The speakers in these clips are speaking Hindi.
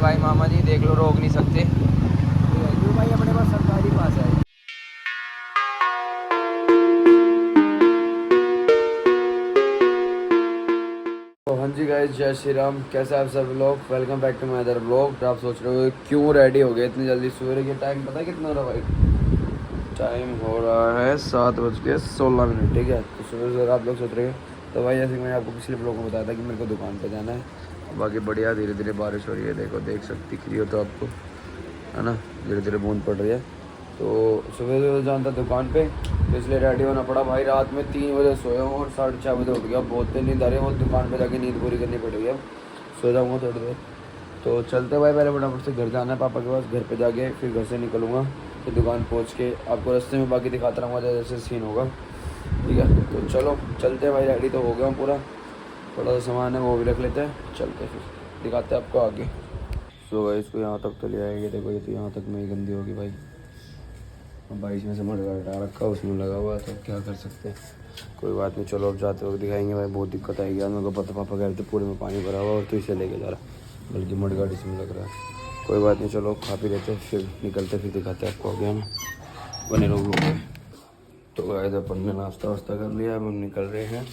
भाई मामा जी, देख लो, रोक नहीं सकते क्यों भाई, अपने पास सरकारी पास है। तो हाँ जी गाइस, जय श्री राम। कैसे आप सब लोग? Welcome back to my other blog. तो आप सोच रहे हो क्यों रेडी हो गए इतनी जल्दी? सूर्य के टाइम पता है कितना हो रहा है भाई? टाइम हो रहा है 7:16। ठीक है, तो सुबह सुबह आप लोग सोच रहे हैं। तो भाई जैसे मैंने आपको पिछले ब्लॉग में बताया था कि मेरे को दुकान पे जाना है। बाकी बढ़िया, धीरे धीरे बारिश हो रही है, देखो, देख सकती दिख रही हो तो आपको, है ना, धीरे धीरे बूंद पड़ रही है। तो सुबह सुबह जाना था दुकान पे, तो इसलिए रेडी होना पड़ा भाई। रात में 3 बजे सोया हूँ और 4:30 बजे उठ गया। बहुत तेज नींद आ रही है, वो दुकान पे जाके नींद पूरी करनी पड़ेगी। अब सो जाऊँगा थोड़ी देर। तो चलते भाई, पहले फटाफट से घर जाना है पापा के पास। घर पे जाके फिर घर से निकलूँगा, फिर दुकान पहुँच के आपको रास्ते में बाकी दिखाता रहूँगा जैसे सीन होगा। ठीक है, तो चलो चलते भाई। रेडी तो हो गया हूँ पूरा, थोड़ा सा सामान है वो भी रख लेते हैं। चलते फिर दिखाते हैं आपको आगे। सो भाई इसको यहाँ तक तो ले आएंगे। देखो ये तो यहाँ तक में ही गंदी होगी भाई। भाई इसमें से मडगा हटा रखा, उसमें लगा हुआ है, तो क्या कर सकते हैं, कोई बात नहीं। चलो अब जाते वक्त दिखाएंगे भाई। बहुत दिक्कत आएगी यार, मेरे को पता। पापा कह रहे थे पूरे में पानी भरा हुआ और तो इसे लेके जा रहा, बल्कि मडगाड़ इसमें लग रहा है। कोई बात नहीं, चलो खा पी लेते फिर निकलते, फिर दिखाते आपको आगे हम। बने रहो लोग। तो गाइस अपन ने नाश्ता वास्ता कर लिया, अब हम निकल रहे हैं।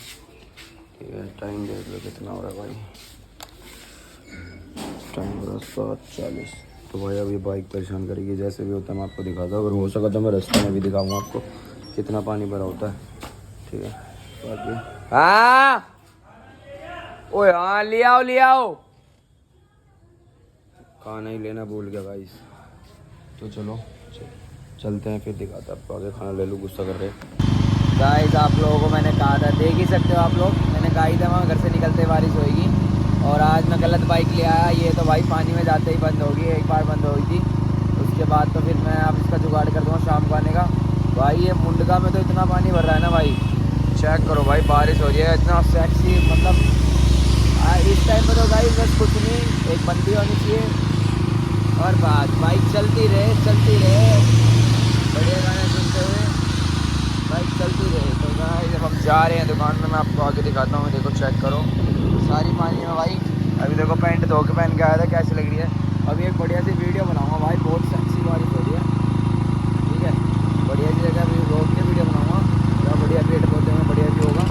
ठीक है, टाइम देख लो कितना हो रहा है भाई। टाइम हो रहा 7:40। तो भाई अभी बाइक परेशान करेगी, जैसे भी होता है मैं आपको दिखाता हूँ। अगर हो सका तो मैं रास्ते में भी दिखाऊंगा आपको कितना पानी भरा होता है। ठीक है, बाकी हाँ, ओए हाँ, ले आओ ले आओ। खाना ही लेना भूल गया गाइस। तो चलो चलते हैं, फिर दिखाते हैं आपको आगे। खाना ले लो, गुस्सा कर रहे गाइस। आप लोगों को मैंने कहा था, देख ही सकते हो आप लोग, मैंने कहा ही था वहाँ घर से निकलते बारिश होएगी। और आज मैं गलत बाइक ले आया। ये तो भाई पानी में जाते ही बंद होगी। एक बार बंद हो गई थी, उसके बाद तो फिर मैं अब इसका जुगाड़ कर दूँगा शाम को आने का। भाई ये मुंडका में तो इतना पानी भर रहा है ना भाई, चेक करो भाई। बारिश हो रही है, इतना सेक्सी, मतलब इस टाइम पर तो गाइस बस कुछ नहीं, एक बंदी होनी चाहिए और बाइक चलती रहे चलती रहे, बढ़िया गाने सुनते हुए बाइक चलती रहे। तो गाइस जब हम जा रहे हैं दुकान में, मैं आपको आगे दिखाता हूँ। देखो चेक करो, सारी पानी में भाई। अभी देखो पैंट धो के पहन के आया था, कैसी लग रही है। अभी एक बढ़िया सी वीडियो बनाऊंगा भाई, बहुत सेक्सी बारिश हो रही है। ठीक है, बढ़िया सी जगह अभी रोड के वीडियो बनाऊंगा, या बढ़िया पेड़ पौधे में बढ़िया भी होगा।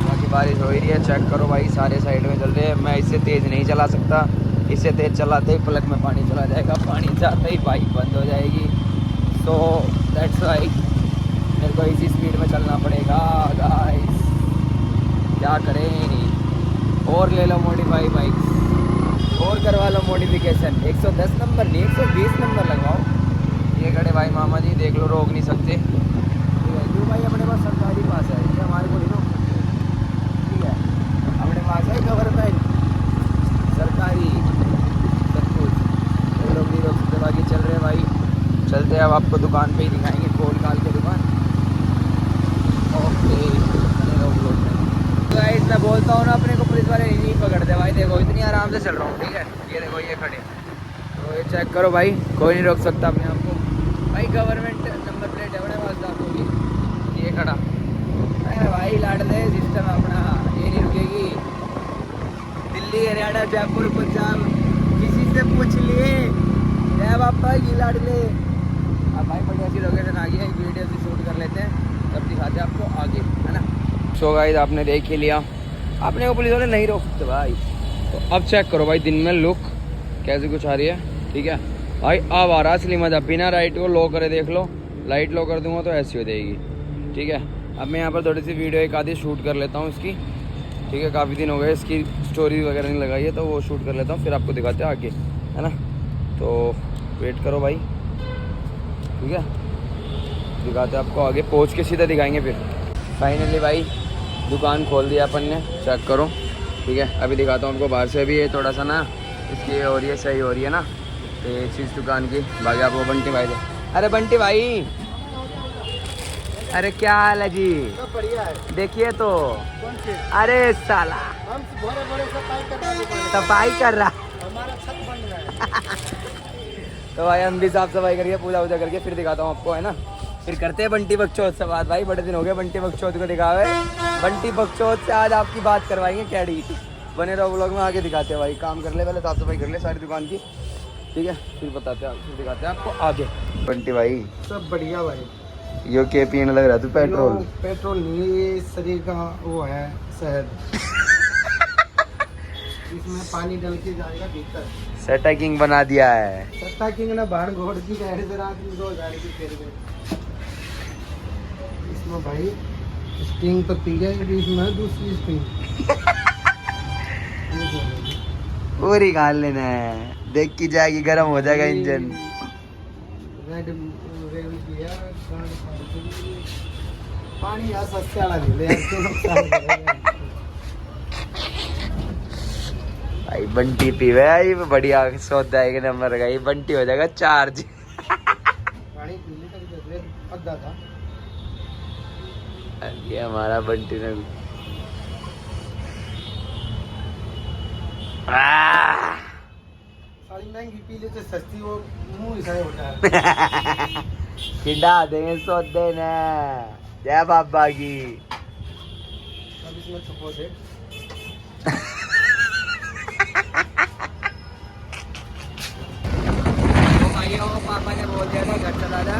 बाकी बारिश हो ही रही है, चेक करो भाई, सारे साइड में चल रहे हैं। मैं इससे तेज़ नहीं चला सकता, इससे तेज़ चलाते ही पलक में पानी चला जाएगा, पानी जाते ही बाइक बंद हो जाएगी। तो दैट्स वाई मेरे को इसी स्पीड में चलना पड़ेगा गाइस, क्या करें। और ले लो मॉडिफाई बाइक, और करवा लो मॉडिफिकेशन। 110 नंबर नहीं, 120 नंबर लगवाओ। ये खड़े भाई मामा जी, देख लो, रोक नहीं सकते। ठीक है, क्यों भाई, अपने पास सरकारी पास है, क्या हमारे को नहीं रोक सकते? ठीक है, अपने पास है गवर्नमेंट, सरकारी, सब कुछ, ये लोग नहीं रोक सकते। बाकी चल रहे हैं भाई, चलते हैं। अब आपको दुकान पे ही दिखाएंगे, खोल काल के दुकान। ओके, गाइस मैं बोलता हूँ ना, अपने को पुलिस वाले नहीं पकड़ते भाई। देखो इतनी आराम से चल रहा हूँ। ठीक है, ये देखो ये खड़े, तो ये चेक करो भाई, कोई नहीं रोक सकता अपने आप को भाई। गवर्नमेंट नंबर प्लेट है, बड़े मजदार होगी। ये खड़ा, अरे भाई लाडले सिस्टम अपना, ये नहीं रुकेगी। दिल्ली, हरियाणा, जयपुर, पंजाब, किसी से पूछ लिए जय बापा ये लाडले। अब भाई बढ़िया सी लोकेशन आ गई है, एक वीडियो भी शूट कर लेते हैं, तब दिखाते हैं आपको आगे, है ना। सो गाइस आपने देख ही लिया, आपने को पुलिस वाले नहीं रोक सकते भाई। तो अब चेक करो भाई दिन में लुक कैसी कुछ आ रही है। ठीक है भाई, अब आ रहा असली मजा। बिना लाइट को लो करे देख लो, लाइट लो कर दूंगा तो ऐसी हो जाएगी। ठीक है, अब मैं यहाँ पर थोड़ी सी वीडियो एक आधी शूट कर लेता हूँ इसकी। ठीक है, काफ़ी दिन हो गए इसकी स्टोरी वगैरह नहीं लगाई है, तो वो शूट कर लेता हूँ, फिर आपको दिखाते हैं आगे, है ना। तो वेट करो भाई, ठीक है, दिखाते हैं आपको आगे, पहुँच के सीधा दिखाएंगे फिर। फाइनली भाई दुकान खोल दिया अपन ने, चेक करो। ठीक है, अभी दिखाता हूँ आपको बाहर से भी। ये थोड़ा सा ना इसकी हो रही है, सही हो रही है ना, तो ये चीज़ दुकान की। बाकी आपको बंटी भाई दे, अरे बंटी भाई, अरे क्या हाल है जी? बढ़िया है। देखिए तो, अरे साला हम सफाई कर रहा, हमारा छत बन रहा है। तो भाई हम भी साफ सफाई करके पूजा वूजा करके फिर दिखाता हूँ आपको, है ना। फिर करते हैं बंटी बकचोद से बात भाई, बड़े दिन हो गए बंटी बकचोद को दिखावे। बंटी बकचोद से आज आपकी बात करवाएंगे कैडी। बने रहो व्लॉग में, आगे दिखाते हैं भाई। काम कर ले पहले, साफ सफाई कर ले सारी दुकान की, ठीक है, फिर बताते हैं, फिर दिखाते हैं आपको आगे। बंटी भाई सब बढ़िया भाई। यो के पीने लग रहा तू पेट्रोल? पेट्रोल नहीं, ये शरीर का वो है शहद। इसमें पानी डल के जाएगा भीतर। सेटा किंग बना दिया है। सट्टा किंग ना भाड़ घोड़ की गहरे से रात में 2 गाड़ी फेर गए इसमें भाई। स्टिंग तो पी गया, इसमें दूसरी स्टिंग पूरी खा लेना है, देख की जाएगी, गर्म हो जाएगा इंजन। रेड किया पानी यार सस्ते वाला ले ले भाई बंटी पीवे भाई, बढ़िया सौदा है, एक नंबर का। ये बंटी हो जाएगा चार्ज। पानी पीने का अद्धा था ये हमारा बंटी ने सारी महंगी पी लेते, सस्ती वो मुंह हिसाब होता है। खिंडा देंगे सौदे ने। जय बाबा की। अब इसमें छुपो दे। पापा ने बोल दिया था घर चला जा,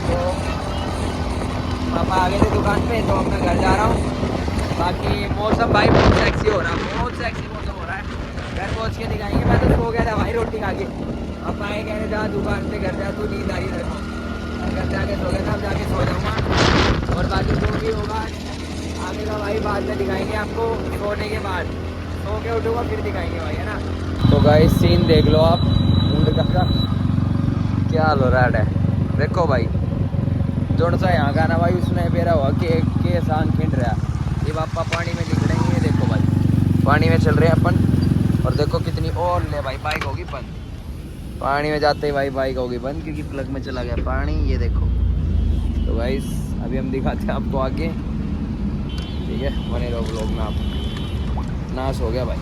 तो पापा आ गए थे दुकान पे, तो अब मैं घर जा रहा हूँ। बाकी मौसम भाई बहुत सेक्सी हो रहा है, बहुत सेक्सी मौसम हो रहा है। घर पहुँच के दिखाएंगे। मैं तो सो गया था भाई रोटी खा के। पापा आए कह रहे जा दुकान पे, घर जा, तू नींद आ रही है। घर जाके सो गया था, अब जाके सो जाऊँगा। और बाकी जो भी होगा आगे का भाई बाद में दिखाएंगे आपको, सोने के बाद। सो के उठूँगा फिर दिखाएंगे भाई, है ना। तो गाइस सीन देख लो आप, का क्या हाल हो रहा है। देखो भाई जोड़ सा यहाँ का ना भाई, उसने बेरा हुआ के सांग खिंड रहा। ये पापा पानी में दिख रहे हैं, देखो भाई पानी में चल रहे हैं अपन। और देखो कितनी और ले भाई, बाइक होगी बंद। पानी में जाते ही भाई बाइक होगी बंद, क्योंकि प्लग में चला गया पानी। ये देखो। तो भाई अभी हम दिखाते हैं आपको आगे, ठीक है, बने रहो व्लॉग में। आप नाश हो गया भाई।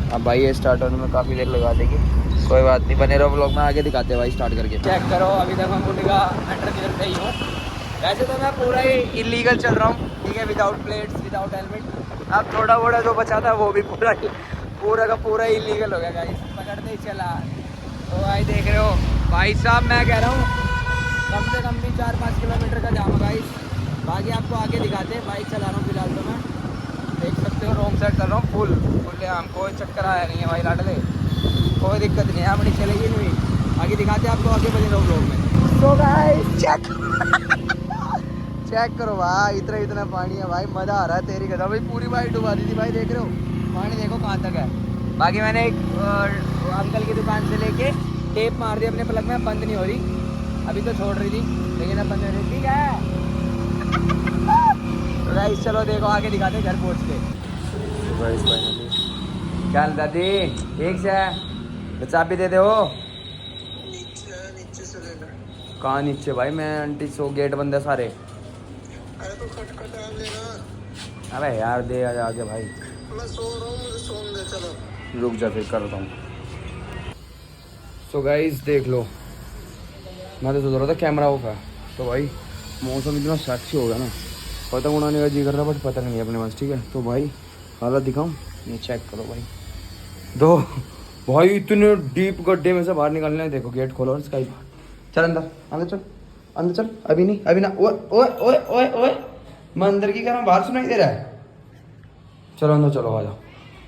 अब भाई ये स्टार्ट होने में काफ़ी देर लगा देगी, कोई बात नहीं, बने रहो व्लॉग में, आगे दिखाते हैं भाई स्टार्ट करके। चेक करो अभी तक हम उनका अंडर किधर पे ही हूँ। वैसे तो मैं पूरा ही इलीगल चल रहा हूँ, ठीक है, विदाउट प्लेट्स, विदाउट हेलमेट। अब थोड़ा मोड़ा जो बचा था वो भी पूरा का पूरा इलीगल हो गया गाइस, पकड़ते ही चला। तो भाई देख रहे हो भाई साहब, मैं कह रहा हूँ कम से कम भी 4-5 किलोमीटर का जाम है गाइस। बाकी आपको आगे दिखाते हैं। बाइक चला रहा हूँ फिलहाल तो मैं, देख सकते हो रॉन्ग साइड कर रहा हूँ फुल आम, कोई चक्कर आया नहीं है भाई लाडले, कोई दिक्कत नहीं है, अपनी चलेगी नहीं। आगे दिखाते हैं आपको, आगे बने रहो लोग में। तो गाइस चेक करो भाई, इतना पानी है भाई, मज़ा आ रहा है तेरी कदम भाई। पूरी बाइक डुबा दी थी भाई, देख रहे हो पानी, देखो कहाँ तक है। बाकी मैंने एक अंकल की दुकान से लेके टेप मार दी अपने प्लग में, बंद नहीं हो रही, अभी तो छोड़ रही थी लेकिन अब बंद हो रही, ठीक है। तो गाइस चलो देखो आगे दिखाते घर पहुँच के। क्या दादी एक से चाबी दे दे। हो नीचे से लेना। कहाँ नीचे भाई, मैं आंटी सो गेट बंद है सारे। अरे तो खटखटा लेना। अबे यार दे आगे भाई, मैं सो रहा हूँ, मुझे सोने दे। चलो रुक जा फिर करता हूँ। सो गाइस देख लो, मैं तो सोच रहा था कैमरा ऑफ है, तो भाई मौसम इतना सेक्सी हो गया ना, पतंग उड़ाने का जी कर रहा, बट पतंग नहीं है अपने पास, ठीक है। तो भाई हालत दिखाऊं, ये चेक करो भाई, दो भाई इतने डीप गड्ढे में से बाहर निकलने हैं। देखो गेट खोलो और स्काई, चल अंदर, अंदर चल। अभी नहीं, अभी ना, ओए ओए ओए ओए ओए, मैं अंदर की कह रहा हूँ, बाहर सुनाई दे रहा है। चलो अंदर चलो, आ जाओ।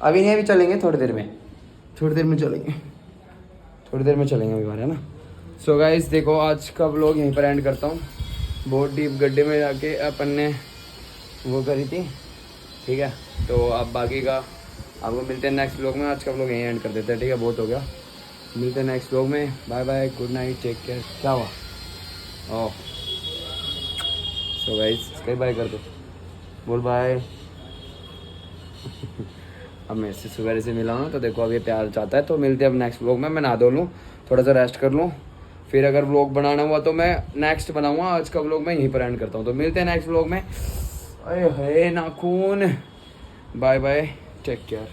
अभी नहीं, अभी चलेंगे थोड़ी देर में चलेंगे, अभी बाहर, है ना। सो गाइस देखो आज का व्लॉग यहीं पर एंड करता हूँ। बहुत डीप गड्ढे में जाके अपन ने वो करी थी, ठीक है। तो अब बाकी का आपको मिलते हैं नेक्स्ट व्लॉग में। आज का व्लॉग यहीं एंड कर देते हैं, ठीक है, बहुत हो गया। मिलते हैं नेक्स्ट व्लॉग में, bye bye, good night, take care. क्या हुआ? ओह सो गाइस कई बाय कर दो, बोल बाय। अब मैं इससे सवेरे से मिला हूँ, तो देखो अब ये प्यार चाहता है। तो मिलते हैं अब नेक्स्ट व्लॉग में। मैं नहा धो लूँ, थोड़ा सा रेस्ट कर लूँ, फिर अगर व्लॉग बनाना हुआ तो मैं नेक्स्ट बनाऊँगा। आज का व्लॉग मैं यहीं पर एंड करता हूँ। तो मिलते हैं नेक्स्ट व्लॉग में। अरे है नाखून, बाय बाय, टेक केयर।